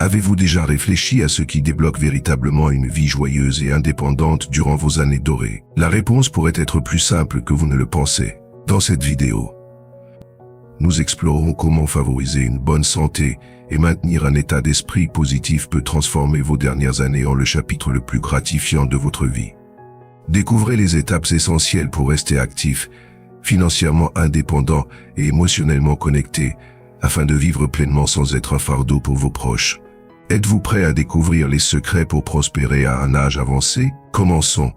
Avez-vous déjà réfléchi à ce qui débloque véritablement une vie joyeuse et indépendante durant vos années dorées? La réponse pourrait être plus simple que vous ne le pensez. Dans cette vidéo, nous explorerons comment favoriser une bonne santé et maintenir un état d'esprit positif peut transformer vos dernières années en le chapitre le plus gratifiant de votre vie. Découvrez les étapes essentielles pour rester actif, financièrement indépendant et émotionnellement connecté, afin de vivre pleinement sans être un fardeau pour vos proches. Êtes-vous prêt à découvrir les secrets pour prospérer à un âge avancé? Commençons.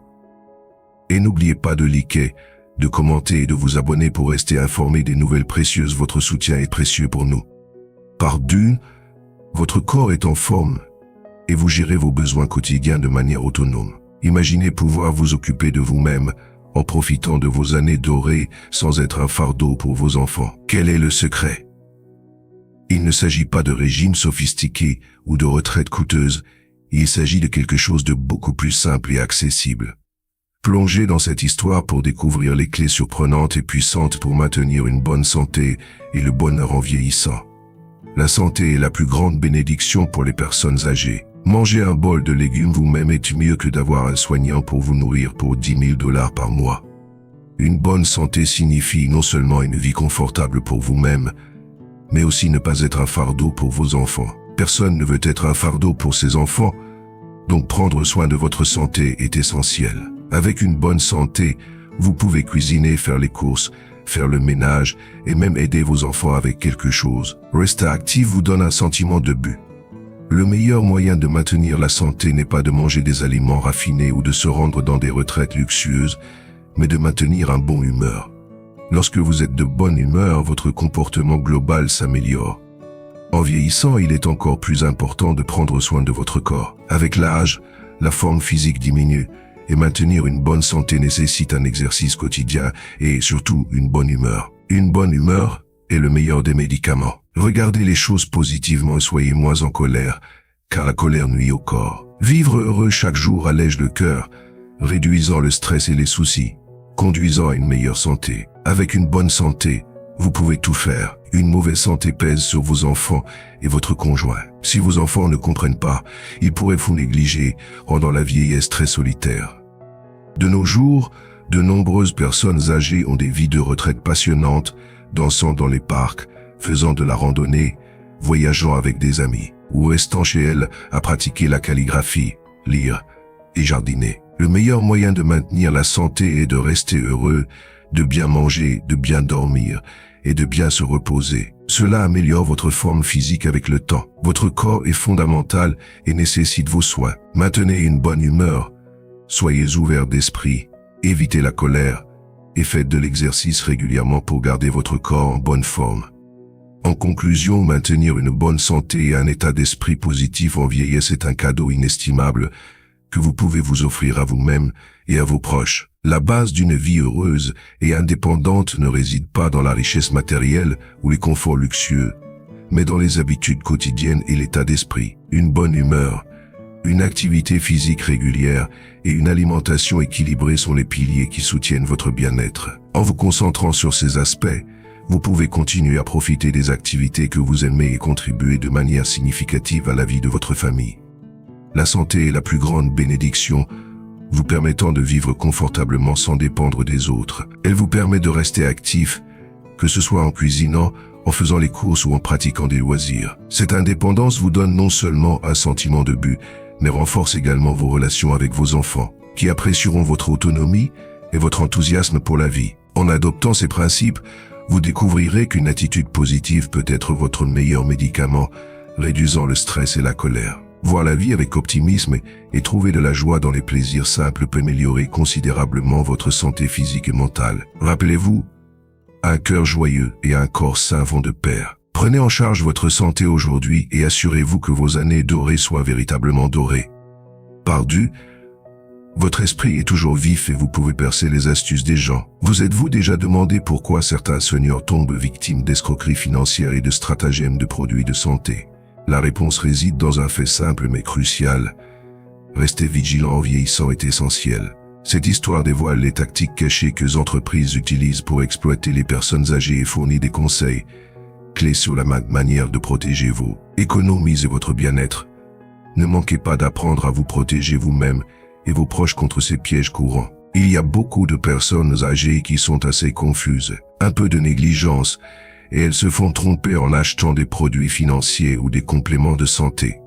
Et n'oubliez pas de liker, de commenter et de vous abonner pour rester informé des nouvelles précieuses. Votre soutien est précieux pour nous. Part 2, votre corps est en forme et vous gérez vos besoins quotidiens de manière autonome. Imaginez pouvoir vous occuper de vous-même en profitant de vos années dorées sans être un fardeau pour vos enfants. Quel est le secret? Il ne s'agit pas de régime sophistiqué ou de retraite coûteuse, il s'agit de quelque chose de beaucoup plus simple et accessible. Plongez dans cette histoire pour découvrir les clés surprenantes et puissantes pour maintenir une bonne santé et le bonheur en vieillissant. La santé est la plus grande bénédiction pour les personnes âgées. Manger un bol de légumes vous-même est mieux que d'avoir un soignant pour vous nourrir pour 10 000 $ par mois. Une bonne santé signifie non seulement une vie confortable pour vous-même, mais aussi ne pas être un fardeau pour vos enfants. Personne ne veut être un fardeau pour ses enfants, donc prendre soin de votre santé est essentiel. Avec une bonne santé, vous pouvez cuisiner, faire les courses, faire le ménage et même aider vos enfants avec quelque chose. Rester actif vous donne un sentiment de but. Le meilleur moyen de maintenir la santé n'est pas de manger des aliments raffinés ou de se rendre dans des retraites luxueuses, mais de maintenir un bon humeur. Lorsque vous êtes de bonne humeur, votre comportement global s'améliore. En vieillissant, il est encore plus important de prendre soin de votre corps. Avec l'âge, la forme physique diminue et maintenir une bonne santé nécessite un exercice quotidien et surtout une bonne humeur. Une bonne humeur est le meilleur des médicaments. Regardez les choses positivement et soyez moins en colère, car la colère nuit au corps. Vivre heureux chaque jour allège le cœur, réduisant le stress et les soucis, conduisant à une meilleure santé. Avec une bonne santé, vous pouvez tout faire. Une mauvaise santé pèse sur vos enfants et votre conjoint. Si vos enfants ne comprennent pas, ils pourraient vous négliger, rendant la vieillesse très solitaire. De nos jours, de nombreuses personnes âgées ont des vies de retraite passionnantes, dansant dans les parcs, faisant de la randonnée, voyageant avec des amis, ou restant chez elles à pratiquer la calligraphie, lire et jardiner. Le meilleur moyen de maintenir la santé est de rester heureux, de bien manger, de bien dormir et de bien se reposer. Cela améliore votre forme physique avec le temps. Votre corps est fondamental et nécessite vos soins. Maintenez une bonne humeur, soyez ouvert d'esprit, évitez la colère et faites de l'exercice régulièrement pour garder votre corps en bonne forme. En conclusion, maintenir une bonne santé et un état d'esprit positif en vieillesse est un cadeau inestimable que vous pouvez vous offrir à vous-même et à vos proches. La base d'une vie heureuse et indépendante ne réside pas dans la richesse matérielle ou les conforts luxueux, mais dans les habitudes quotidiennes et l'état d'esprit. Une bonne humeur, une activité physique régulière et une alimentation équilibrée sont les piliers qui soutiennent votre bien-être. En vous concentrant sur ces aspects, vous pouvez continuer à profiter des activités que vous aimez et contribuer de manière significative à la vie de votre famille. La santé est la plus grande bénédiction, vous permettant de vivre confortablement sans dépendre des autres. Elle vous permet de rester actif, que ce soit en cuisinant, en faisant les courses ou en pratiquant des loisirs. Cette indépendance vous donne non seulement un sentiment de but, mais renforce également vos relations avec vos enfants, qui apprécieront votre autonomie et votre enthousiasme pour la vie. En adoptant ces principes, vous découvrirez qu'une attitude positive peut être votre meilleur médicament, réduisant le stress et la colère. Voir la vie avec optimisme et trouver de la joie dans les plaisirs simples peut améliorer considérablement votre santé physique et mentale. Rappelez-vous, un cœur joyeux et un corps sain vont de pair. Prenez en charge votre santé aujourd'hui et assurez-vous que vos années dorées soient véritablement dorées. Part 2, votre esprit est toujours vif et vous pouvez percer les astuces des gens. Vous êtes-vous déjà demandé pourquoi certains seniors tombent victimes d'escroqueries financières et de stratagèmes de produits de santé? La réponse réside dans un fait simple mais crucial. Rester vigilant en vieillissant est essentiel. Cette histoire dévoile les tactiques cachées que les entreprises utilisent pour exploiter les personnes âgées et fournit des conseils, clés sur la manière de protéger vos économies et votre bien-être. Ne manquez pas d'apprendre à vous protéger vous-même et vos proches contre ces pièges courants. Il y a beaucoup de personnes âgées qui sont assez confuses, un peu de négligence, et elles se font tromper en achetant des produits financiers ou des compléments de santé.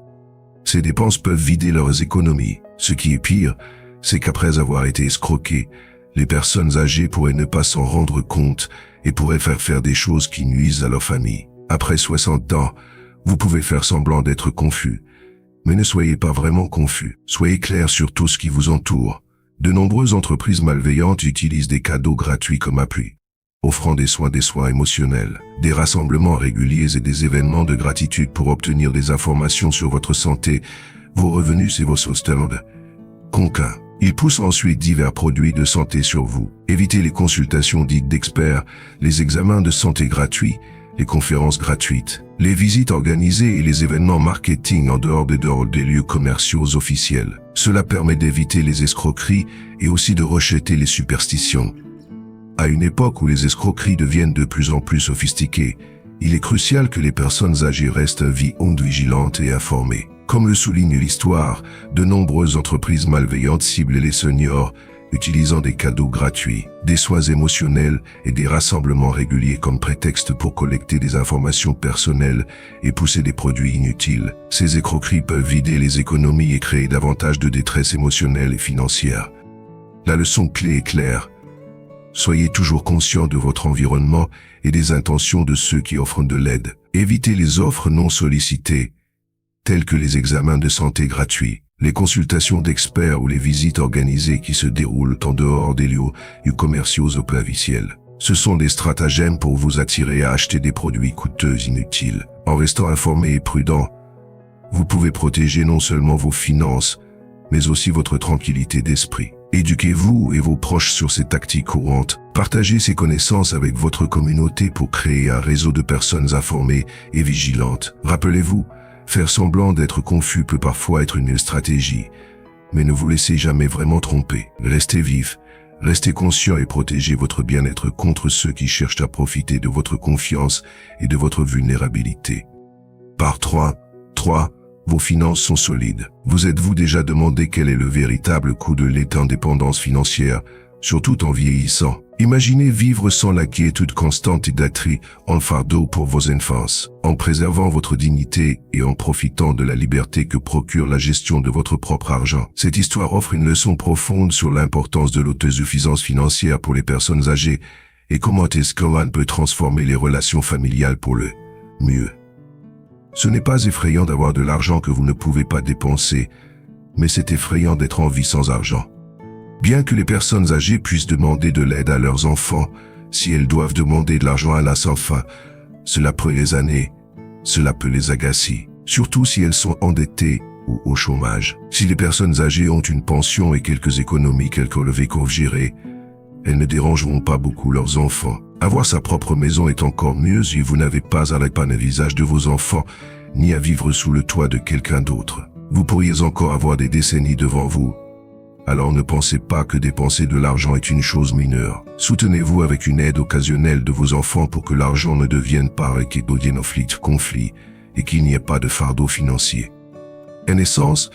Ces dépenses peuvent vider leurs économies. Ce qui est pire, c'est qu'après avoir été escroquées, les personnes âgées pourraient ne pas s'en rendre compte et pourraient faire des choses qui nuisent à leur famille. Après 60 ans, vous pouvez faire semblant d'être confus. Mais ne soyez pas vraiment confus. Soyez clair sur tout ce qui vous entoure. De nombreuses entreprises malveillantes utilisent des cadeaux gratuits comme appui, offrant des soins émotionnels, des rassemblements réguliers et des événements de gratitude pour obtenir des informations sur votre santé, vos revenus et vos sauvegardes. Conquins. Ils poussent ensuite divers produits de santé sur vous. Évitez les consultations dites d'experts, les examens de santé gratuits, les conférences gratuites, les visites organisées et les événements marketing en dehors des lieux commerciaux officiels. Cela permet d'éviter les escroqueries et aussi de rejeter les superstitions. À une époque où les escroqueries deviennent de plus en plus sophistiquées, il est crucial que les personnes âgées restent vigilantes et informées. Comme le souligne l'histoire, de nombreuses entreprises malveillantes ciblent les seniors, utilisant des cadeaux gratuits, des soins émotionnels et des rassemblements réguliers comme prétexte pour collecter des informations personnelles et pousser des produits inutiles. Ces escroqueries peuvent vider les économies et créer davantage de détresse émotionnelle et financière. La leçon clé est claire. Soyez toujours conscient de votre environnement et des intentions de ceux qui offrent de l'aide. Évitez les offres non sollicitées, telles que les examens de santé gratuits, les consultations d'experts ou les visites organisées qui se déroulent en dehors des lieux commerciaux ou officiels. Ce sont des stratagèmes pour vous attirer à acheter des produits coûteux inutiles. En restant informé et prudent, vous pouvez protéger non seulement vos finances, mais aussi votre tranquillité d'esprit. Éduquez-vous et vos proches sur ces tactiques courantes. Partagez ces connaissances avec votre communauté pour créer un réseau de personnes informées et vigilantes. Rappelez-vous, faire semblant d'être confus peut parfois être une stratégie, mais ne vous laissez jamais vraiment tromper. Restez vif, restez conscient et protégez votre bien-être contre ceux qui cherchent à profiter de votre confiance et de votre vulnérabilité. Part 3. Vos finances sont solides. Vous êtes-vous déjà demandé quel est le véritable coût de l'indépendance financière, surtout en vieillissant? Imaginez vivre sans l'inquiétude constante et d'être en fardeau pour vos enfants, en préservant votre dignité et en profitant de la liberté que procure la gestion de votre propre argent. Cette histoire offre une leçon profonde sur l'importance de l'autosuffisance financière pour les personnes âgées et comment est-ce qu'on peut transformer les relations familiales pour le mieux. Ce n'est pas effrayant d'avoir de l'argent que vous ne pouvez pas dépenser, mais c'est effrayant d'être en vie sans argent. Bien que les personnes âgées puissent demander de l'aide à leurs enfants, si elles doivent demander de l'argent à la sans fin, cela peut les années, cela peut les agacer, surtout si elles sont endettées ou au chômage. Si les personnes âgées ont une pension et quelques économies qu'elles peuvent gérer, elles ne dérangeront pas beaucoup leurs enfants. Avoir sa propre maison est encore mieux si vous n'avez pas à répandre le visage de vos enfants, ni à vivre sous le toit de quelqu'un d'autre. Vous pourriez encore avoir des décennies devant vous. Alors ne pensez pas que dépenser de l'argent est une chose mineure. Soutenez-vous avec une aide occasionnelle de vos enfants pour que l'argent ne devienne pas un conflit et qu'il n'y ait pas de fardeau financier. En essence,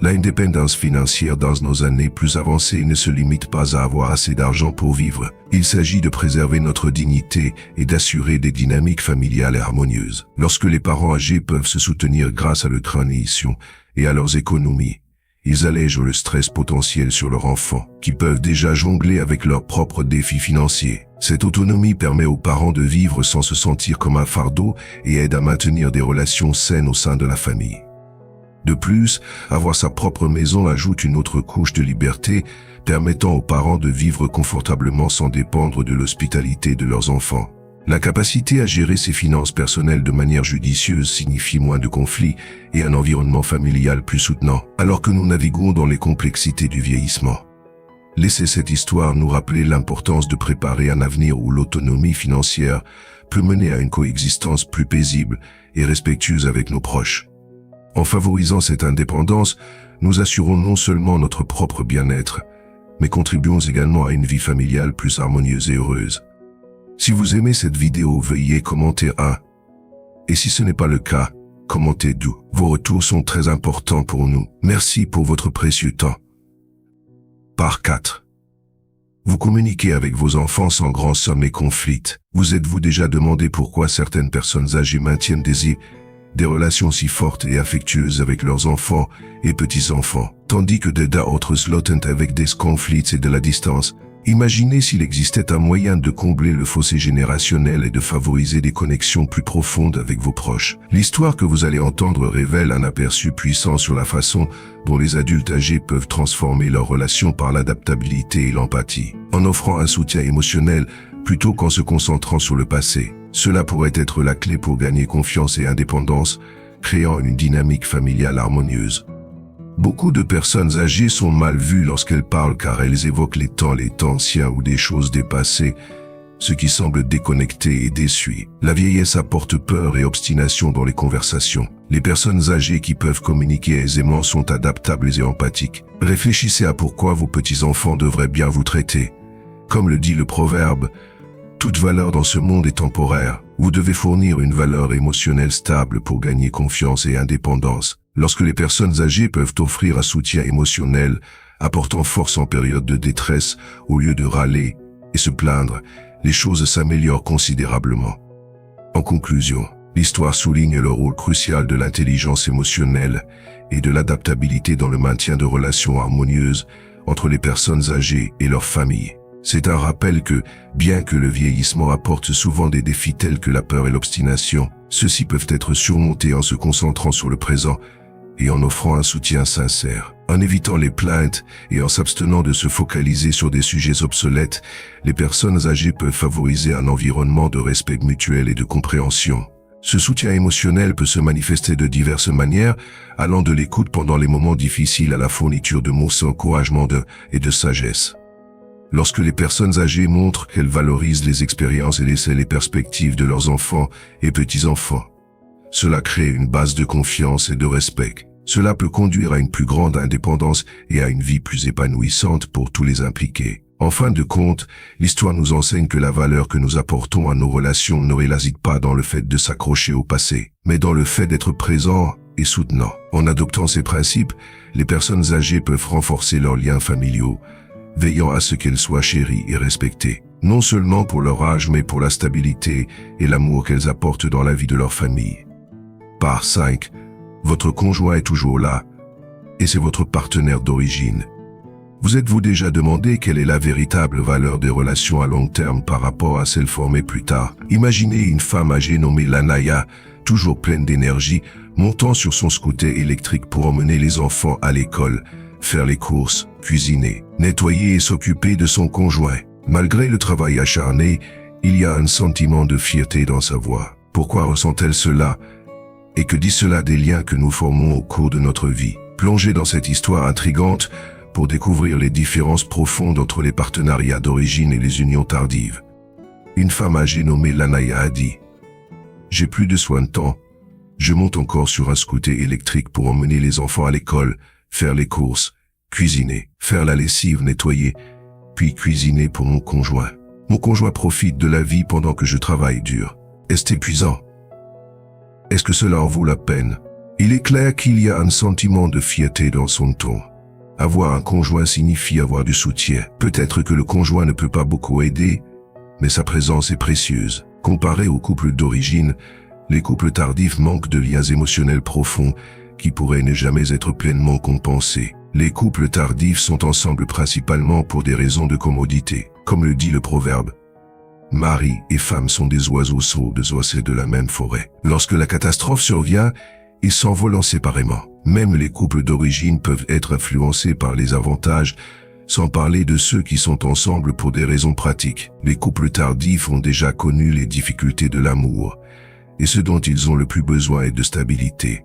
l'indépendance financière dans nos années plus avancées ne se limite pas à avoir assez d'argent pour vivre. Il s'agit de préserver notre dignité et d'assurer des dynamiques familiales et harmonieuses. Lorsque les parents âgés peuvent se soutenir grâce à leur transition et à leurs économies, ils allègent le stress potentiel sur leurs enfants, qui peuvent déjà jongler avec leurs propres défis financiers. Cette autonomie permet aux parents de vivre sans se sentir comme un fardeau et aide à maintenir des relations saines au sein de la famille. De plus, avoir sa propre maison ajoute une autre couche de liberté, permettant aux parents de vivre confortablement sans dépendre de l'hospitalité de leurs enfants. La capacité à gérer ses finances personnelles de manière judicieuse signifie moins de conflits et un environnement familial plus soutenant, alors que nous naviguons dans les complexités du vieillissement. Laissez cette histoire nous rappeler l'importance de préparer un avenir où l'autonomie financière peut mener à une coexistence plus paisible et respectueuse avec nos proches. En favorisant cette indépendance, nous assurons non seulement notre propre bien-être, mais contribuons également à une vie familiale plus harmonieuse et heureuse. Si vous aimez cette vidéo, veuillez commenter Et si ce n'est pas le cas, commentez-nous. Vos retours sont très importants pour nous. Merci pour votre précieux temps. Part 4. Vous communiquez avec vos enfants sans grand somme et conflit. Vous êtes-vous déjà demandé pourquoi certaines personnes âgées maintiennent des relations si fortes et affectueuses avec leurs enfants et petits-enfants, tandis que d'autres luttent avec des conflits et de la distance? Imaginez s'il existait un moyen de combler le fossé générationnel et de favoriser des connexions plus profondes avec vos proches. L'histoire que vous allez entendre révèle un aperçu puissant sur la façon dont les adultes âgés peuvent transformer leurs relations par l'adaptabilité et l'empathie, en offrant un soutien émotionnel plutôt qu'en se concentrant sur le passé. Cela pourrait être la clé pour gagner confiance et indépendance, créant une dynamique familiale harmonieuse. Beaucoup de personnes âgées sont mal vues lorsqu'elles parlent car elles évoquent les temps anciens ou des choses dépassées, ce qui semble déconnecté et déçu. La vieillesse apporte peur et obstination dans les conversations. Les personnes âgées qui peuvent communiquer aisément sont adaptables et empathiques. Réfléchissez à pourquoi vos petits-enfants devraient bien vous traiter. Comme le dit le proverbe, toute valeur dans ce monde est temporaire. Vous devez fournir une valeur émotionnelle stable pour gagner confiance et indépendance. Lorsque les personnes âgées peuvent offrir un soutien émotionnel, apportant force en période de détresse, au lieu de râler et se plaindre, les choses s'améliorent considérablement. En conclusion, l'histoire souligne le rôle crucial de l'intelligence émotionnelle et de l'adaptabilité dans le maintien de relations harmonieuses entre les personnes âgées et leurs familles. C'est un rappel que, bien que le vieillissement apporte souvent des défis tels que la peur et l'obstination, ceux-ci peuvent être surmontés en se concentrant sur le présent et en offrant un soutien sincère. En évitant les plaintes et en s'abstenant de se focaliser sur des sujets obsolètes, les personnes âgées peuvent favoriser un environnement de respect mutuel et de compréhension. Ce soutien émotionnel peut se manifester de diverses manières, allant de l'écoute pendant les moments difficiles à la fourniture de mots d'encouragement et de sagesse. Lorsque les personnes âgées montrent qu'elles valorisent les expériences et les perspectives de leurs enfants et petits-enfants, cela crée une base de confiance et de respect. Cela peut conduire à une plus grande indépendance et à une vie plus épanouissante pour tous les impliqués. En fin de compte, l'histoire nous enseigne que la valeur que nous apportons à nos relations ne réside pas dans le fait de s'accrocher au passé, mais dans le fait d'être présent et soutenant. En adoptant ces principes, les personnes âgées peuvent renforcer leurs liens familiaux, veillant à ce qu'elles soient chéries et respectées, non seulement pour leur âge mais pour la stabilité et l'amour qu'elles apportent dans la vie de leur famille. Part 5. Votre conjoint est toujours là, et c'est votre partenaire d'origine. Vous êtes-vous déjà demandé quelle est la véritable valeur des relations à long terme par rapport à celles formées plus tard? Imaginez une femme âgée nommée Lanaya, toujours pleine d'énergie, montant sur son scooter électrique pour emmener les enfants à l'école, faire les courses, cuisiner, nettoyer et s'occuper de son conjoint. Malgré le travail acharné, il y a un sentiment de fierté dans sa voix. Pourquoi ressent-elle cela? Et que dit cela des liens que nous formons au cours de notre vie? Plongez dans cette histoire intrigante pour découvrir les différences profondes entre les partenariats d'origine et les unions tardives. Une femme âgée nommée Lanaya a dit « J'ai plus de 60 ans. Je monte encore sur un scooter électrique pour emmener les enfants à l'école, faire les courses, cuisiner, faire la lessive, nettoyer, puis cuisiner pour mon conjoint. Mon conjoint profite de la vie pendant que je travaille dur. Est-ce épuisant? Est-ce que cela en vaut la peine? » Il est clair qu'il y a un sentiment de fierté dans son ton. Avoir un conjoint signifie avoir du soutien. Peut-être que le conjoint ne peut pas beaucoup aider, mais sa présence est précieuse. Comparé aux couples d'origine, les couples tardifs manquent de liens émotionnels profonds qui pourraient ne jamais être pleinement compensés. Les couples tardifs sont ensemble principalement pour des raisons de commodité. Comme le dit le proverbe, mari et femme sont des oiseaux sourds de la même forêt. Lorsque la catastrophe survient, ils s'envolent séparément. Même les couples d'origine peuvent être influencés par les avantages, sans parler de ceux qui sont ensemble pour des raisons pratiques. Les couples tardifs ont déjà connu les difficultés de l'amour, et ce dont ils ont le plus besoin est de stabilité.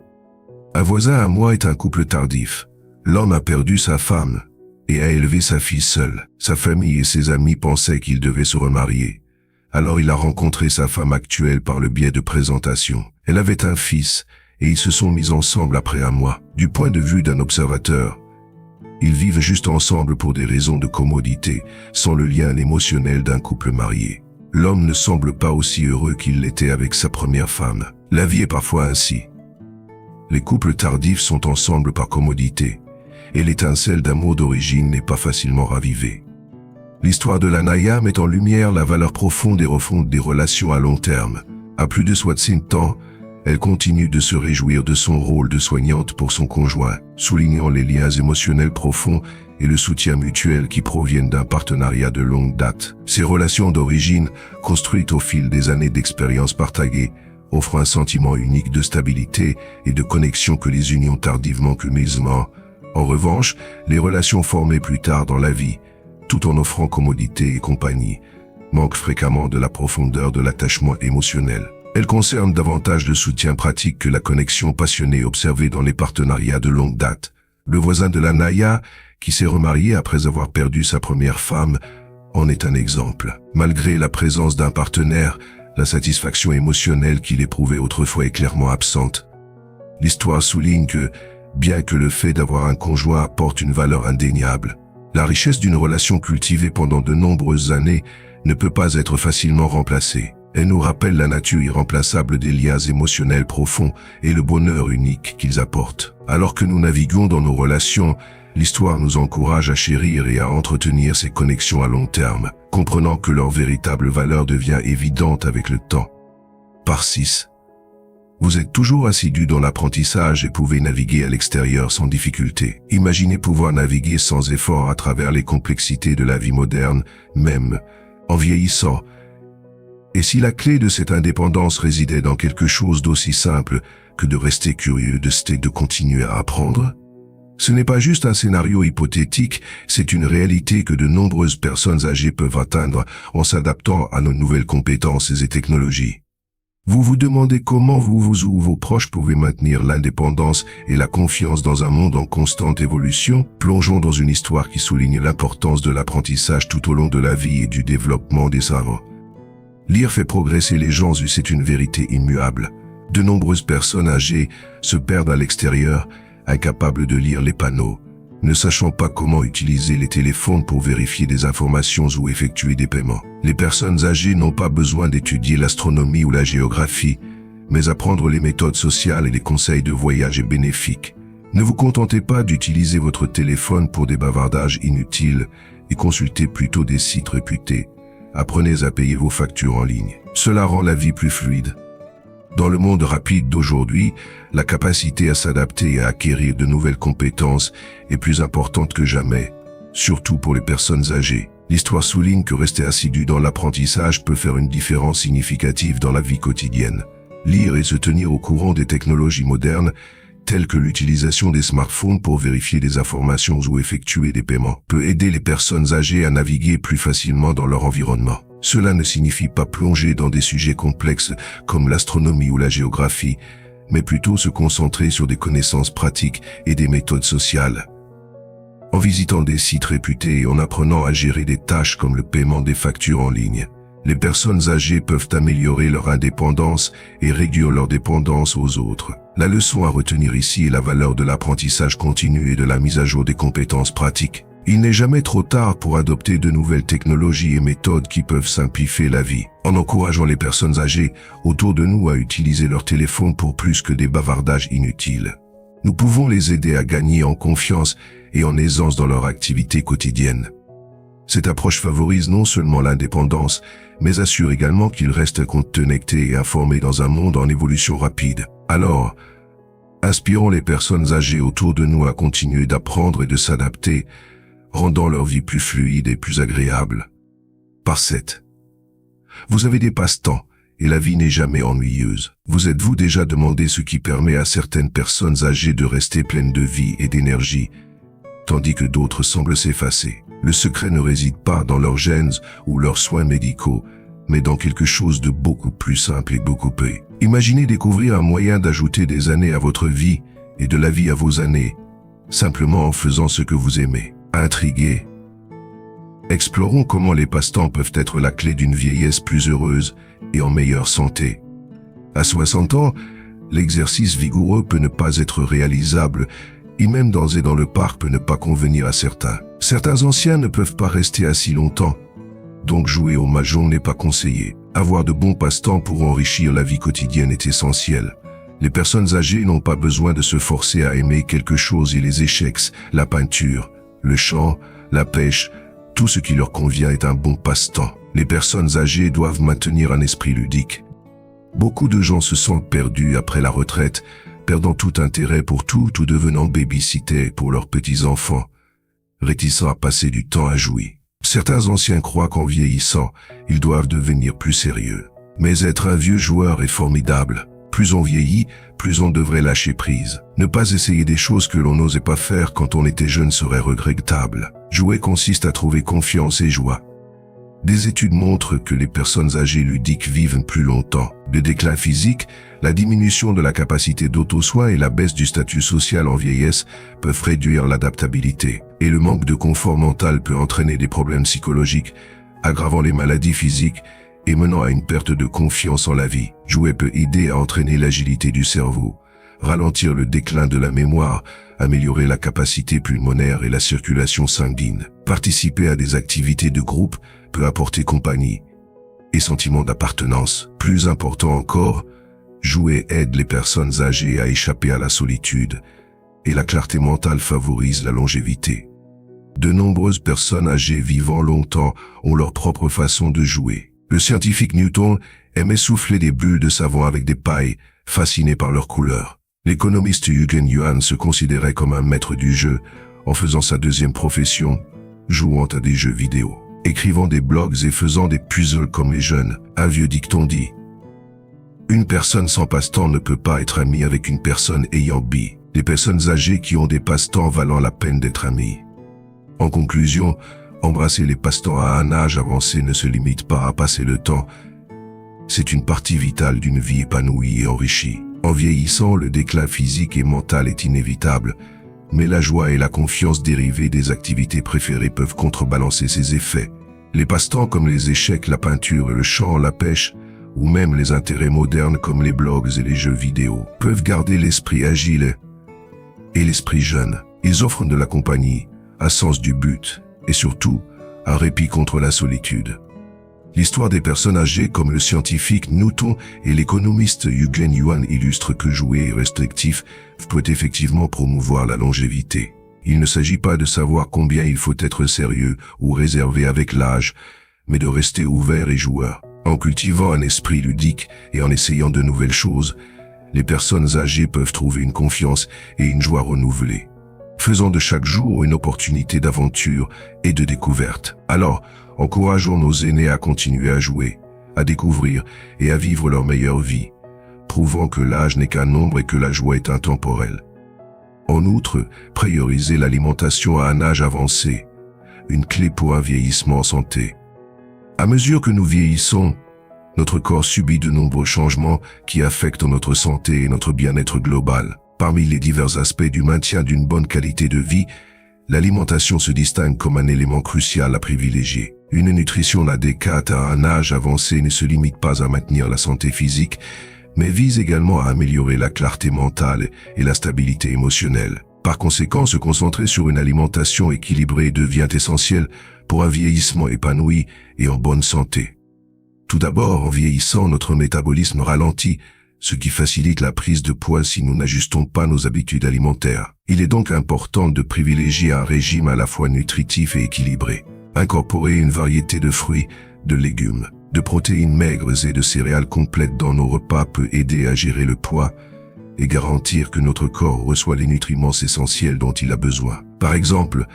Un voisin à moi est un couple tardif. L'homme a perdu sa femme et a élevé sa fille seule. Sa famille et ses amis pensaient qu'il devait se remarier. Alors il a rencontré sa femme actuelle par le biais de présentation. Elle avait un fils et ils se sont mis ensemble après un mois. Du point de vue d'un observateur, ils vivent juste ensemble pour des raisons de commodité, sans le lien émotionnel d'un couple marié. L'homme ne semble pas aussi heureux qu'il l'était avec sa première femme. La vie est parfois ainsi. Les couples tardifs sont ensemble par commodité, et l'étincelle d'amour d'origine n'est pas facilement ravivée. L'histoire de la Naya met en lumière la valeur profonde et refonte des relations à long terme. À plus de 60 ans, elle continue de se réjouir de son rôle de soignante pour son conjoint, soulignant les liens émotionnels profonds et le soutien mutuel qui proviennent d'un partenariat de longue date. Ces relations d'origine, construites au fil des années d'expérience partagée, offrent un sentiment unique de stabilité et de connexion que les unions tardives manquent humblement. En revanche, les relations formées plus tard dans la vie, tout en offrant commodité et compagnie, manquent fréquemment de la profondeur de l'attachement émotionnel. Elles concernent davantage le soutien pratique que la connexion passionnée observée dans les partenariats de longue date. Le voisin de la Naya, qui s'est remarié après avoir perdu sa première femme, en est un exemple. Malgré la présence d'un partenaire, la satisfaction émotionnelle qu'il éprouvait autrefois est clairement absente. L'histoire souligne que, bien que le fait d'avoir un conjoint apporte une valeur indéniable, la richesse d'une relation cultivée pendant de nombreuses années ne peut pas être facilement remplacée. Elle nous rappelle la nature irremplaçable des liens émotionnels profonds et le bonheur unique qu'ils apportent. Alors que nous naviguons dans nos relations, l'histoire nous encourage à chérir et à entretenir ces connexions à long terme, comprenant que leur véritable valeur devient évidente avec le temps. Part 6. Vous êtes toujours assidu dans l'apprentissage et pouvez naviguer à l'extérieur sans difficulté. Imaginez pouvoir naviguer sans effort à travers les complexités de la vie moderne, même en vieillissant. Et si la clé de cette indépendance résidait dans quelque chose d'aussi simple que de rester curieux, de continuer à apprendre? Ce n'est pas juste un scénario hypothétique, c'est une réalité que de nombreuses personnes âgées peuvent atteindre en s'adaptant à nos nouvelles compétences et technologies. Vous vous demandez comment vous ou vos proches pouvez maintenir l'indépendance et la confiance dans un monde en constante évolution? Plongeons dans une histoire qui souligne l'importance de l'apprentissage tout au long de la vie et du développement des cerveaux. Lire fait progresser les gens et c'est une vérité immuable. De nombreuses personnes âgées se perdent à l'extérieur, incapables de lire les panneaux, ne sachant pas comment utiliser les téléphones pour vérifier des informations ou effectuer des paiements. Les personnes âgées n'ont pas besoin d'étudier l'astronomie ou la géographie, mais apprendre les méthodes sociales et les conseils de voyage est bénéfique. Ne vous contentez pas d'utiliser votre téléphone pour des bavardages inutiles et consultez plutôt des sites réputés. Apprenez à payer vos factures en ligne. Cela rend la vie plus fluide. Dans le monde rapide d'aujourd'hui, la capacité à s'adapter et à acquérir de nouvelles compétences est plus importante que jamais, surtout pour les personnes âgées. L'histoire souligne que rester assidu dans l'apprentissage peut faire une différence significative dans la vie quotidienne. Lire et se tenir au courant des technologies modernes, telles que l'utilisation des smartphones pour vérifier des informations ou effectuer des paiements, peut aider les personnes âgées à naviguer plus facilement dans leur environnement. Cela ne signifie pas plonger dans des sujets complexes comme l'astronomie ou la géographie, mais plutôt se concentrer sur des connaissances pratiques et des méthodes sociales. En visitant des sites réputés et en apprenant à gérer des tâches comme le paiement des factures en ligne, les personnes âgées peuvent améliorer leur indépendance et réduire leur dépendance aux autres. La leçon à retenir ici est la valeur de l'apprentissage continu et de la mise à jour des compétences pratiques. Il n'est jamais trop tard pour adopter de nouvelles technologies et méthodes qui peuvent simplifier la vie. En encourageant les personnes âgées autour de nous à utiliser leur téléphone pour plus que des bavardages inutiles, nous pouvons les aider à gagner en confiance et en aisance dans leur activité quotidienne. Cette approche favorise non seulement l'indépendance, mais assure également qu'ils restent connectés et informés dans un monde en évolution rapide. Alors, inspirons les personnes âgées autour de nous à continuer d'apprendre et de s'adapter, rendant leur vie plus fluide et plus agréable. Part 7. Vous avez des passe-temps, et la vie n'est jamais ennuyeuse. Vous êtes-vous déjà demandé ce qui permet à certaines personnes âgées de rester pleines de vie et d'énergie, tandis que d'autres semblent s'effacer? Le secret ne réside pas dans leurs gènes ou leurs soins médicaux, mais dans quelque chose de beaucoup plus simple et beaucoup peu. Imaginez découvrir un moyen d'ajouter des années à votre vie et de la vie à vos années, simplement en faisant ce que vous aimez. Intrigués? Explorons comment les passe-temps peuvent être la clé d'une vieillesse plus heureuse et en meilleure santé. À 60 ans, l'exercice vigoureux peut ne pas être réalisable, et même danser dans le parc peut ne pas convenir à certains. Certains anciens ne peuvent pas rester assis longtemps, Donc jouer au mahjong n'est pas conseillé. Avoir de bons passe-temps pour enrichir la vie quotidienne est essentiel. Les personnes âgées n'ont pas besoin de se forcer à aimer quelque chose et les échecs, la peinture, le chant, la pêche, tout ce qui leur convient est un bon passe-temps. Les personnes âgées doivent maintenir un esprit ludique. Beaucoup de gens se sentent perdus après la retraite, perdant tout intérêt pour tout ou devenant baby-sitter pour leurs petits-enfants, réticents à passer du temps à jouer. Certains anciens croient qu'en vieillissant, ils doivent devenir plus sérieux. Mais être un vieux joueur est formidable. Plus on vieillit, plus on devrait lâcher prise. Ne pas essayer des choses que l'on n'osait pas faire quand on était jeune serait regrettable. Jouer consiste à trouver confiance et joie. Des études montrent que les personnes âgées ludiques vivent plus longtemps. Le déclin physique, la diminution de la capacité d'auto-soin et la baisse du statut social en vieillesse peuvent réduire l'adaptabilité. Et le manque de confort mental peut entraîner des problèmes psychologiques, aggravant les maladies physiques et menant à une perte de confiance en la vie. Jouer peut aider à entraîner l'agilité du cerveau, ralentir le déclin de la mémoire, améliorer la capacité pulmonaire et la circulation sanguine. Participer à des activités de groupe peut apporter compagnie et sentiment d'appartenance. Plus important encore, jouer aide les personnes âgées à échapper à la solitude et la clarté mentale favorise la longévité. De nombreuses personnes âgées vivant longtemps ont leur propre façon de jouer. Le scientifique Newton aimait souffler des bulles de savon avec des pailles, fasciné par leurs couleurs. L'économiste Eugen Yuan se considérait comme un maître du jeu en faisant sa deuxième profession, jouant à des jeux vidéo, écrivant des blogs et faisant des puzzles comme les jeunes. Un vieux dicton dit « Une personne sans passe-temps ne peut pas être amie avec une personne ayant bi. Les personnes âgées qui ont des passe-temps valant la peine d'être amies. » En conclusion, embrasser les passe-temps à un âge avancé ne se limite pas à passer le temps. C'est une partie vitale d'une vie épanouie et enrichie. En vieillissant, le déclin physique et mental est inévitable, mais la joie et la confiance dérivées des activités préférées peuvent contrebalancer ces effets. Les passe-temps comme les échecs, la peinture, le chant, la pêche, ou même les intérêts modernes comme les blogs et les jeux vidéo, peuvent garder l'esprit agile et l'esprit jeune. Ils offrent de la compagnie, un sens du but, et surtout, un répit contre la solitude. L'histoire des personnes âgées comme le scientifique Newton et l'économiste Eugen Yuan illustre que jouer restrictif peut effectivement promouvoir la longévité. Il ne s'agit pas de savoir combien il faut être sérieux ou réservé avec l'âge, mais de rester ouvert et joueur. En cultivant un esprit ludique et en essayant de nouvelles choses, les personnes âgées peuvent trouver une confiance et une joie renouvelée, faisant de chaque jour une opportunité d'aventure et de découverte. Alors, encourageons nos aînés à continuer à jouer, à découvrir et à vivre leur meilleure vie, prouvant que l'âge n'est qu'un nombre et que la joie est intemporelle. En outre, prioriser l'alimentation à un âge avancé, une clé pour un vieillissement en santé. À mesure que nous vieillissons, notre corps subit de nombreux changements qui affectent notre santé et notre bien-être global. Parmi les divers aspects du maintien d'une bonne qualité de vie, l'alimentation se distingue comme un élément crucial à privilégier. Une nutrition adéquate à un âge avancé ne se limite pas à maintenir la santé physique, mais vise également à améliorer la clarté mentale et la stabilité émotionnelle. Par conséquent, se concentrer sur une alimentation équilibrée devient essentiel pour un vieillissement épanoui et en bonne santé. Tout d'abord, en vieillissant, notre métabolisme ralentit, ce qui facilite la prise de poids si nous n'ajustons pas nos habitudes alimentaires. Il est donc important de privilégier un régime à la fois nutritif et équilibré. Incorporer une variété de fruits, de légumes, de protéines maigres et de céréales complètes dans nos repas peut aider à gérer le poids et garantir que notre corps reçoit les nutriments essentiels dont il a besoin. Par exemple,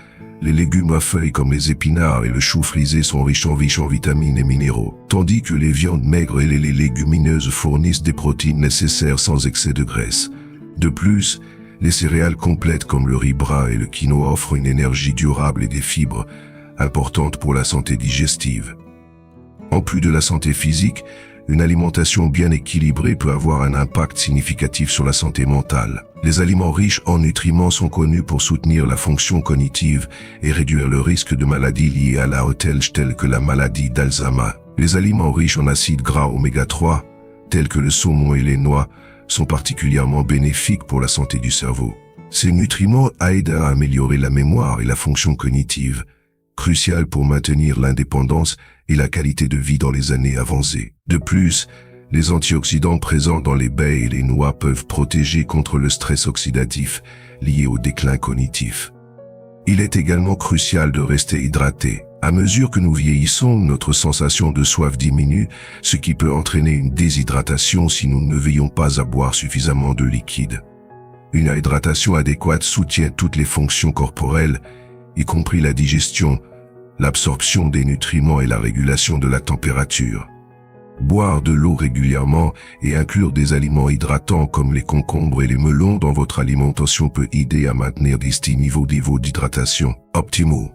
les légumes à feuilles comme les épinards et le chou frisé sont riches en vitamines et minéraux, tandis que les viandes maigres et les légumineuses fournissent des protéines nécessaires sans excès de graisse. De plus, les céréales complètes comme le riz brun et le quinoa offrent une énergie durable et des fibres importantes pour la santé digestive. En plus de la santé physique, une alimentation bien équilibrée peut avoir un impact significatif sur la santé mentale. Les aliments riches en nutriments sont connus pour soutenir la fonction cognitive et réduire le risque de maladies liées à la haute telles que la maladie d'Alzheimer. Les aliments riches en acides gras oméga 3, tels que le saumon et les noix, sont particulièrement bénéfiques pour la santé du cerveau. Ces nutriments aident à améliorer la mémoire et la fonction cognitive, crucial pour maintenir l'indépendance et la qualité de vie dans les années avancées. De plus, les antioxydants présents dans les baies et les noix peuvent protéger contre le stress oxydatif lié au déclin cognitif. Il est également crucial de rester hydraté. À mesure que nous vieillissons, notre sensation de soif diminue, ce qui peut entraîner une déshydratation si nous ne veillons pas à boire suffisamment de liquide. Une hydratation adéquate soutient toutes les fonctions corporelles, y compris la digestion, l'absorption des nutriments et la régulation de la température. Boire de l'eau régulièrement et inclure des aliments hydratants comme les concombres et les melons dans votre alimentation peut aider à maintenir des niveaux d'hydratation optimaux.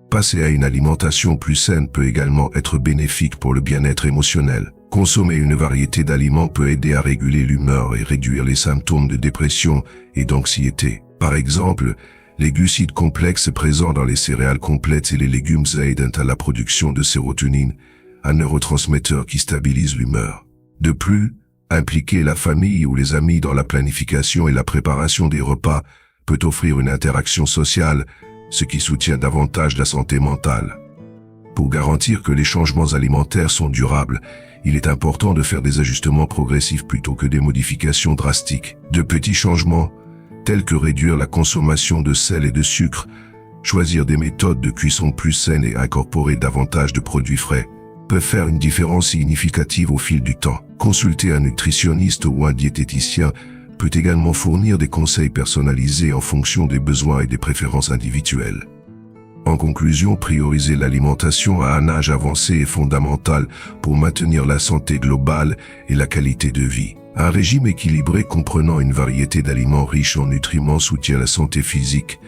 Passer à une alimentation plus saine peut également être bénéfique pour le bien-être émotionnel. Consommer une variété d'aliments peut aider à réguler l'humeur et réduire les symptômes de dépression et d'anxiété. Par exemple, les glucides complexes présents dans les céréales complètes et les légumes aident à la production de sérotonine, un neurotransmetteur qui stabilise l'humeur. De plus, impliquer la famille ou les amis dans la planification et la préparation des repas peut offrir une interaction sociale, ce qui soutient davantage la santé mentale. Pour garantir que les changements alimentaires sont durables, il est important de faire des ajustements progressifs plutôt que des modifications drastiques. De petits changements, tels que réduire la consommation de sel et de sucre, choisir des méthodes de cuisson plus saines et incorporer davantage de produits frais, peuvent faire une différence significative au fil du temps. Consulter un nutritionniste ou un diététicien peut également fournir des conseils personnalisés en fonction des besoins et des préférences individuelles. En conclusion, prioriser l'alimentation à un âge avancé est fondamental pour maintenir la santé globale et la qualité de vie. Un régime équilibré comprenant une variété d'aliments riches en nutriments soutient la santé physique,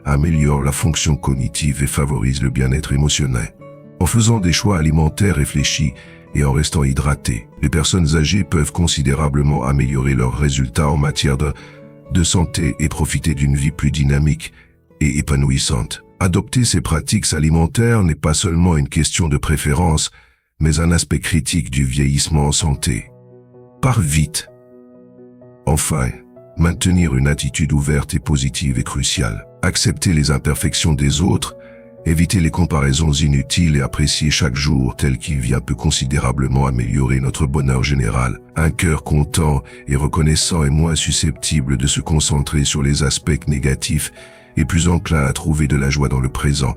améliore la fonction cognitive et favorise le bien-être émotionnel. En faisant des choix alimentaires réfléchis et en restant hydratés, les personnes âgées peuvent considérablement améliorer leurs résultats en matière de santé et profiter d'une vie plus dynamique et épanouissante. Adopter ces pratiques alimentaires n'est pas seulement une question de préférence, mais un aspect critique du vieillissement en santé. Pars vite. Enfin, maintenir une attitude ouverte et positive est crucial. Accepter les imperfections des autres, éviter les comparaisons inutiles et apprécier chaque jour tel qu'il vient peut considérablement améliorer notre bonheur général. Un cœur content et reconnaissant est moins susceptible de se concentrer sur les aspects négatifs et plus enclin à trouver de la joie dans le présent.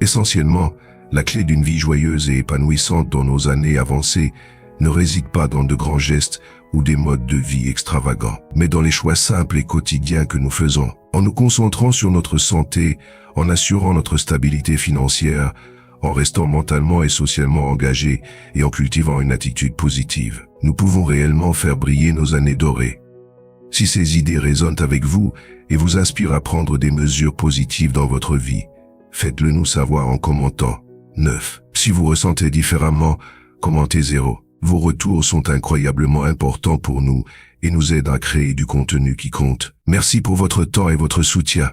Essentiellement, la clé d'une vie joyeuse et épanouissante dans nos années avancées ne réside pas dans de grands gestes ou des modes de vie extravagants, mais dans les choix simples et quotidiens que nous faisons. En nous concentrant sur notre santé, en assurant notre stabilité financière, en restant mentalement et socialement engagés et en cultivant une attitude positive, nous pouvons réellement faire briller nos années dorées. Si ces idées résonnent avec vous et vous inspirent à prendre des mesures positives dans votre vie, faites-le nous savoir en commentant. 9. Si vous ressentez différemment, commentez 0. Vos retours sont incroyablement importants pour nous et nous aident à créer du contenu qui compte. Merci pour votre temps et votre soutien.